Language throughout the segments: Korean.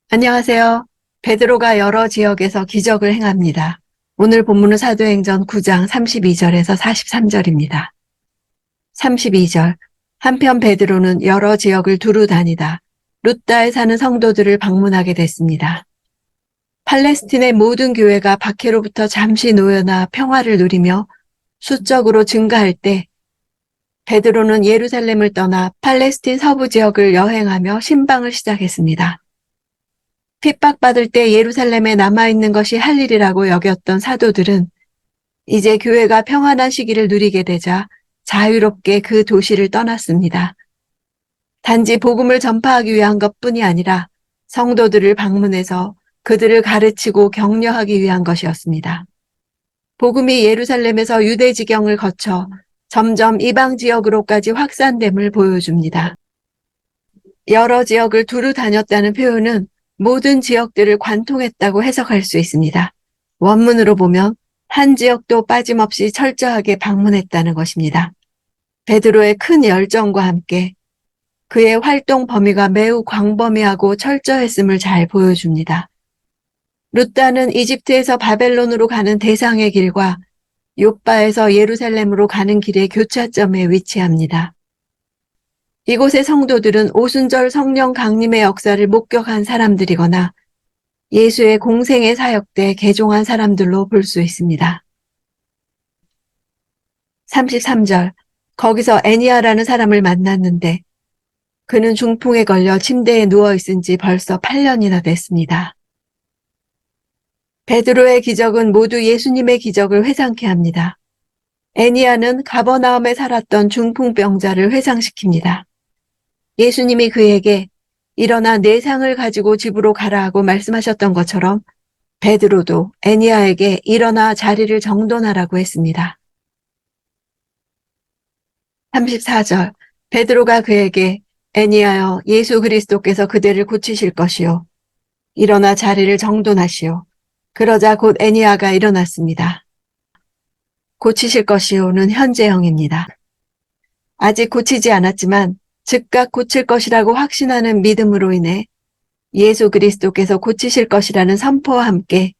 안녕하세요. 베드로가 여러 지역에서 기적을 행합니다. 오늘 본문은 사도행전 9장 32절에서 43절입니다. 32절. 한편 베드로는 여러 지역을 두루 다니다 루다에 사는 성도들을 방문하게 됐습니다. 팔레스틴의 모든 교회가 박해로부터 잠시 놓여나 평화를 누리며 수적으로 증가할 때 베드로는 예루살렘을 떠나 팔레스틴 서부 지역을 여행하며 신방을 시작했습니다. 핍박받을 때 예루살렘에 남아있는 것이 할 일이라고 여겼던 사도들은 이제 교회가 평안한 시기를 누리게 되자 자유롭게 그 도시를 떠났습니다. 단지 복음을 전파하기 위한 것뿐이 아니라 성도들을 방문해서 그들을 가르치고 격려하기 위한 것이었습니다. 복음이 예루살렘에서 유대 지경을 거쳐 점점 이방 지역으로까지 확산됨을 보여줍니다. 여러 지역을 두루 다녔다는 표현은 모든 지역들을 관통했다고 해석할 수 있습니다. 원문으로 보면 한 지역도 빠짐없이 철저하게 방문했다는 것입니다. 베드로의 큰 열정과 함께 그의 활동 범위가 매우 광범위하고 철저했음을 잘 보여줍니다. 루다는 이집트에서 바벨론으로 가는 대상의 길과 욥바에서 예루살렘으로 가는 길의 교차점에 위치합니다. 이곳의 성도들은 오순절 성령 강림의 역사를 목격한 사람들이거나 예수의 공생의 사역 때 개종한 사람들로 볼 수 있습니다. 33절. 거기서 애니아라는 사람을 만났는데 그는 중풍에 걸려 침대에 누워있은 지 벌써 8년이나 됐습니다. 베드로의 기적은 모두 예수님의 기적을 회상케 합니다. 애니아는 가버나움에 살았던 중풍병자를 회상시킵니다. 예수님이 그에게 일어나 내 상을 가지고 집으로 가라 하고 말씀하셨던 것처럼 베드로도 애니아에게 일어나 자리를 정돈하라고 했습니다. 34절. 베드로가 그에게 애니아여 예수 그리스도께서 그대를 고치실 것이요 일어나 자리를 정돈하시오. 그러자 곧 애니아가 일어났습니다. 고치실 것이요는 현재형입니다. 아직 고치지 않았지만 즉각 고칠 것이라고 확신하는 믿음으로 인해 예수 그리스도께서 고치실 것이라는 선포와 함께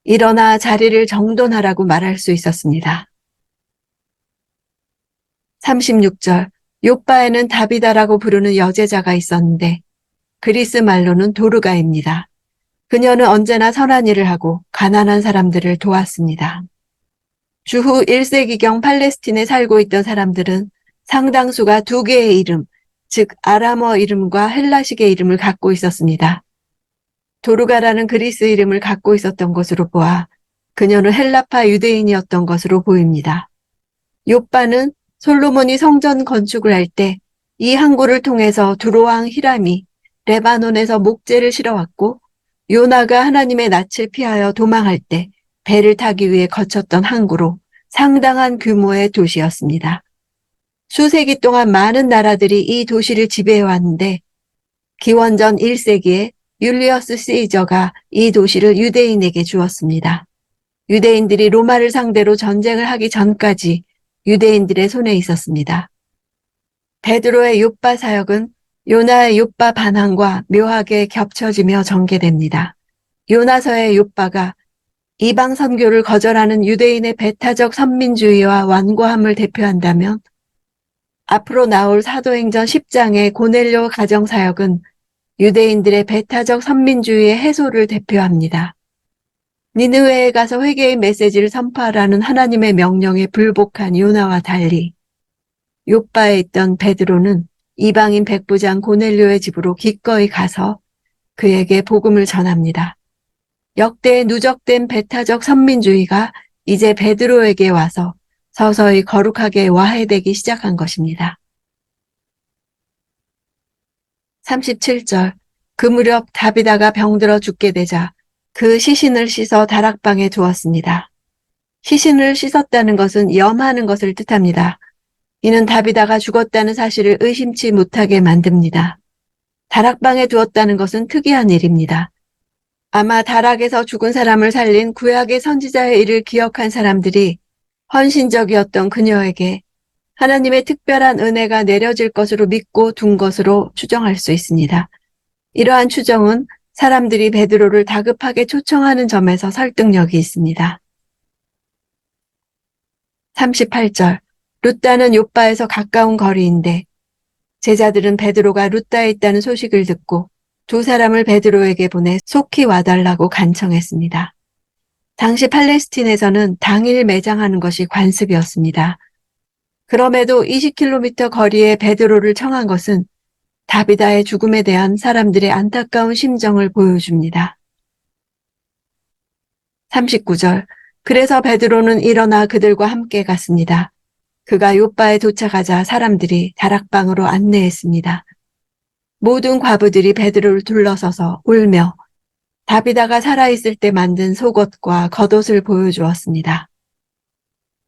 일어나 자리를 정돈하라고 말할 수 있었습니다. 36절. 욥바에는 다비다라고 부르는 여제자가 있었는데 그리스 말로는 도르가입니다. 그녀는 언제나 선한 일을 하고 가난한 사람들을 도왔습니다. 주후 1세기경 팔레스틴에 살고 있던 사람들은 상당수가 두 개의 이름, 즉 아람어 이름과 헬라식의 이름을 갖고 있었습니다. 도르가라는 그리스 이름을 갖고 있었던 것으로 보아 그녀는 헬라파 유대인이었던 것으로 보입니다. 욥바는 솔로몬이 성전 건축을 할 때 이 항구를 통해서 두로왕 히람이 레바논에서 목재를 실어왔고 요나가 하나님의 낯을 피하여 도망할 때 배를 타기 위해 거쳤던 항구로 상당한 규모의 도시였습니다. 수세기 동안 많은 나라들이 이 도시를 지배해왔는데 기원전 1세기에 율리어스 시저가 이 도시를 유대인에게 주었습니다. 유대인들이 로마를 상대로 전쟁을 하기 전까지 유대인들의 손에 있었습니다. 베드로의 욥바 사역은 요나의 욥바 반항과 묘하게 겹쳐지며 전개됩니다. 요나서의 욥바가 이방 선교를 거절하는 유대인의 배타적 선민주의와 완고함을 대표한다면 앞으로 나올 사도행전 10장의 고넬료 가정사역은 유대인들의 배타적 선민주의의 해소를 대표합니다. 니느웨에 가서 회개의 메시지를 선포하라는 하나님의 명령에 불복한 요나와 달리 욥바에 있던 베드로는 이방인 백부장 고넬료의 집으로 기꺼이 가서 그에게 복음을 전합니다. 역대 누적된 배타적 선민주의가 이제 베드로에게 와서 서서히 거룩하게 와해되기 시작한 것입니다. 37절. 그 무렵 다비다가 병들어 죽게 되자 그 시신을 씻어 다락방에 두었습니다. 시신을 씻었다는 것은 염하는 것을 뜻합니다. 이는 다비다가 죽었다는 사실을 의심치 못하게 만듭니다. 다락방에 두었다는 것은 특이한 일입니다. 아마 다락에서 죽은 사람을 살린 구약의 선지자의 일을 기억한 사람들이 헌신적이었던 그녀에게 하나님의 특별한 은혜가 내려질 것으로 믿고 둔 것으로 추정할 수 있습니다. 이러한 추정은 사람들이 베드로를 다급하게 초청하는 점에서 설득력이 있습니다. 38절. 룻다는 욥바에서 가까운 거리인데 제자들은 베드로가 룻다에 있다는 소식을 듣고 두 사람을 베드로에게 보내 속히 와달라고 간청했습니다. 당시 팔레스틴에서는 당일 매장하는 것이 관습이었습니다. 그럼에도 20km 거리에 베드로를 청한 것은 다비다의 죽음에 대한 사람들의 안타까운 심정을 보여줍니다. 39절. 그래서 베드로는 일어나 그들과 함께 갔습니다. 그가 욥바에 도착하자 사람들이 다락방으로 안내했습니다. 모든 과부들이 베드로를 둘러서서 울며 다비다가 살아있을 때 만든 속옷과 겉옷을 보여주었습니다.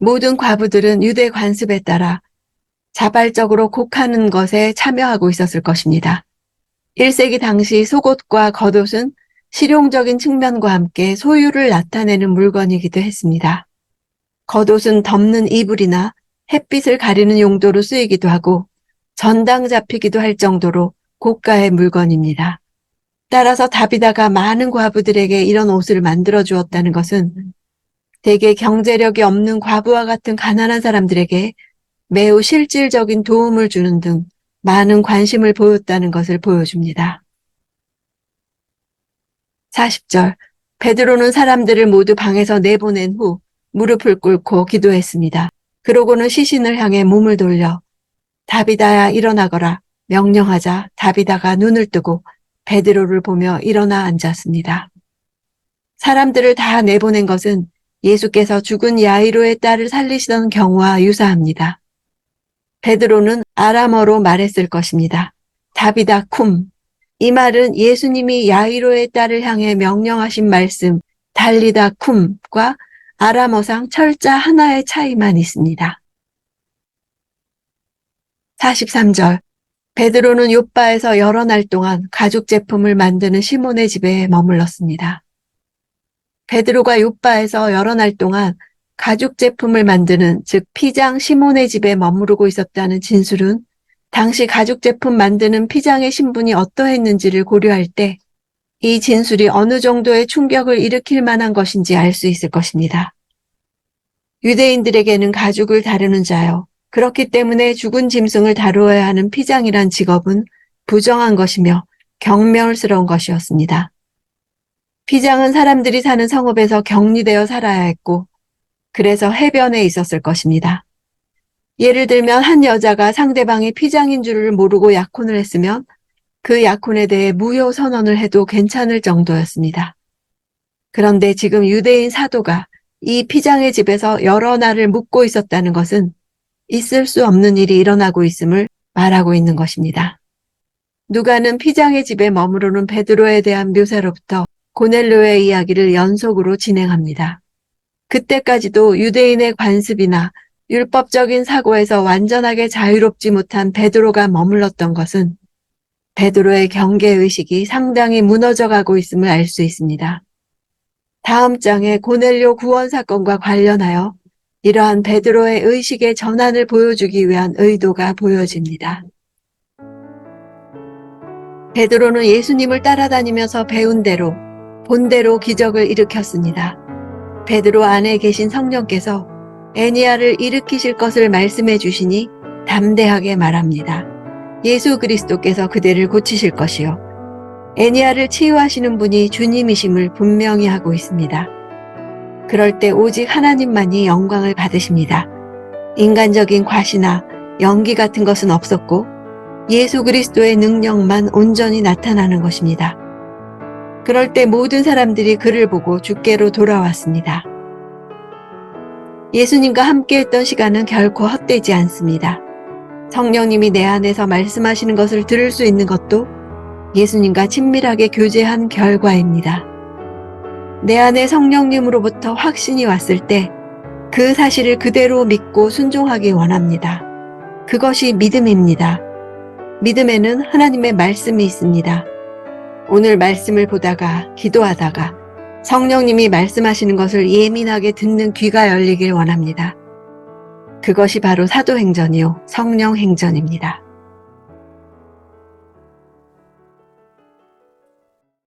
모든 과부들은 유대 관습에 따라 자발적으로 곡하는 것에 참여하고 있었을 것입니다. 1세기 당시 속옷과 겉옷은 실용적인 측면과 함께 소유를 나타내는 물건이기도 했습니다. 겉옷은 덮는 이불이나 햇빛을 가리는 용도로 쓰이기도 하고 전당 잡히기도 할 정도로 고가의 물건입니다. 따라서 다비다가 많은 과부들에게 이런 옷을 만들어 주었다는 것은 대개 경제력이 없는 과부와 같은 가난한 사람들에게 매우 실질적인 도움을 주는 등 많은 관심을 보였다는 것을 보여줍니다. 40절. 베드로는 사람들을 모두 방에서 내보낸 후 무릎을 꿇고 기도했습니다. 그러고는 시신을 향해 몸을 돌려 다비다야 일어나거라 명령하자 다비다가 눈을 뜨고 베드로를 보며 일어나 앉았습니다. 사람들을 다 내보낸 것은 예수께서 죽은 야이로의 딸을 살리시던 경우와 유사합니다. 베드로는 아람어로 말했을 것입니다. 다비다 쿰. 이 말은 예수님이 야이로의 딸을 향해 명령하신 말씀 달리다 쿰과 아람어상 철자 하나의 차이만 있습니다. 43절. 베드로는 욥바에서 여러 날 동안 가죽 제품을 만드는 시몬의 집에 머물렀습니다. 베드로가 욥바에서 여러 날 동안 가죽 제품을 만드는 즉 피장 시몬의 집에 머무르고 있었다는 진술은 당시 가죽 제품 만드는 피장의 신분이 어떠했는지를 고려할 때 이 진술이 어느 정도의 충격을 일으킬 만한 것인지 알 수 있을 것입니다. 유대인들에게는 가죽을 다루는 자요. 그렇기 때문에 죽은 짐승을 다루어야 하는 피장이란 직업은 부정한 것이며 경멸스러운 것이었습니다. 피장은 사람들이 사는 성읍에서 격리되어 살아야 했고 그래서 해변에 있었을 것입니다. 예를 들면 한 여자가 상대방이 피장인 줄을 모르고 약혼을 했으면 그 약혼에 대해 무효 선언을 해도 괜찮을 정도였습니다. 그런데 지금 유대인 사도가 이 피장의 집에서 여러 날을 묵고 있었다는 것은 있을 수 없는 일이 일어나고 있음을 말하고 있는 것입니다. 누가는 피장의 집에 머무르는 베드로에 대한 묘사로부터 고넬료의 이야기를 연속으로 진행합니다. 그때까지도 유대인의 관습이나 율법적인 사고에서 완전하게 자유롭지 못한 베드로가 머물렀던 것은 베드로의 경계의식이 상당히 무너져가고 있음을 알 수 있습니다. 다음 장의 고넬료 구원 사건과 관련하여 이러한 베드로의 의식의 전환을 보여주기 위한 의도가 보여집니다. 베드로는 예수님을 따라다니면서 배운 대로 본대로 기적을 일으켰습니다. 베드로 안에 계신 성령께서 애니야를 일으키실 것을 말씀해 주시니 담대하게 말합니다. 예수 그리스도께서 그대를 고치실 것이요. 애니야를 치유하시는 분이 주님이심을 분명히 하고 있습니다. 그럴 때 오직 하나님만이 영광을 받으십니다. 인간적인 과시나 연기 같은 것은 없었고 예수 그리스도의 능력만 온전히 나타나는 것입니다. 그럴 때 모든 사람들이 그를 보고 주께로 돌아왔습니다. 예수님과 함께했던 시간은 결코 헛되지 않습니다. 성령님이 내 안에서 말씀하시는 것을 들을 수 있는 것도 예수님과 친밀하게 교제한 결과입니다. 내 안에 성령님으로부터 확신이 왔을 때 그 사실을 그대로 믿고 순종하기 원합니다. 그것이 믿음입니다. 믿음에는 하나님의 말씀이 있습니다. 오늘 말씀을 보다가 기도하다가 성령님이 말씀하시는 것을 예민하게 듣는 귀가 열리길 원합니다. 그것이 바로 사도행전이요 성령행전입니다.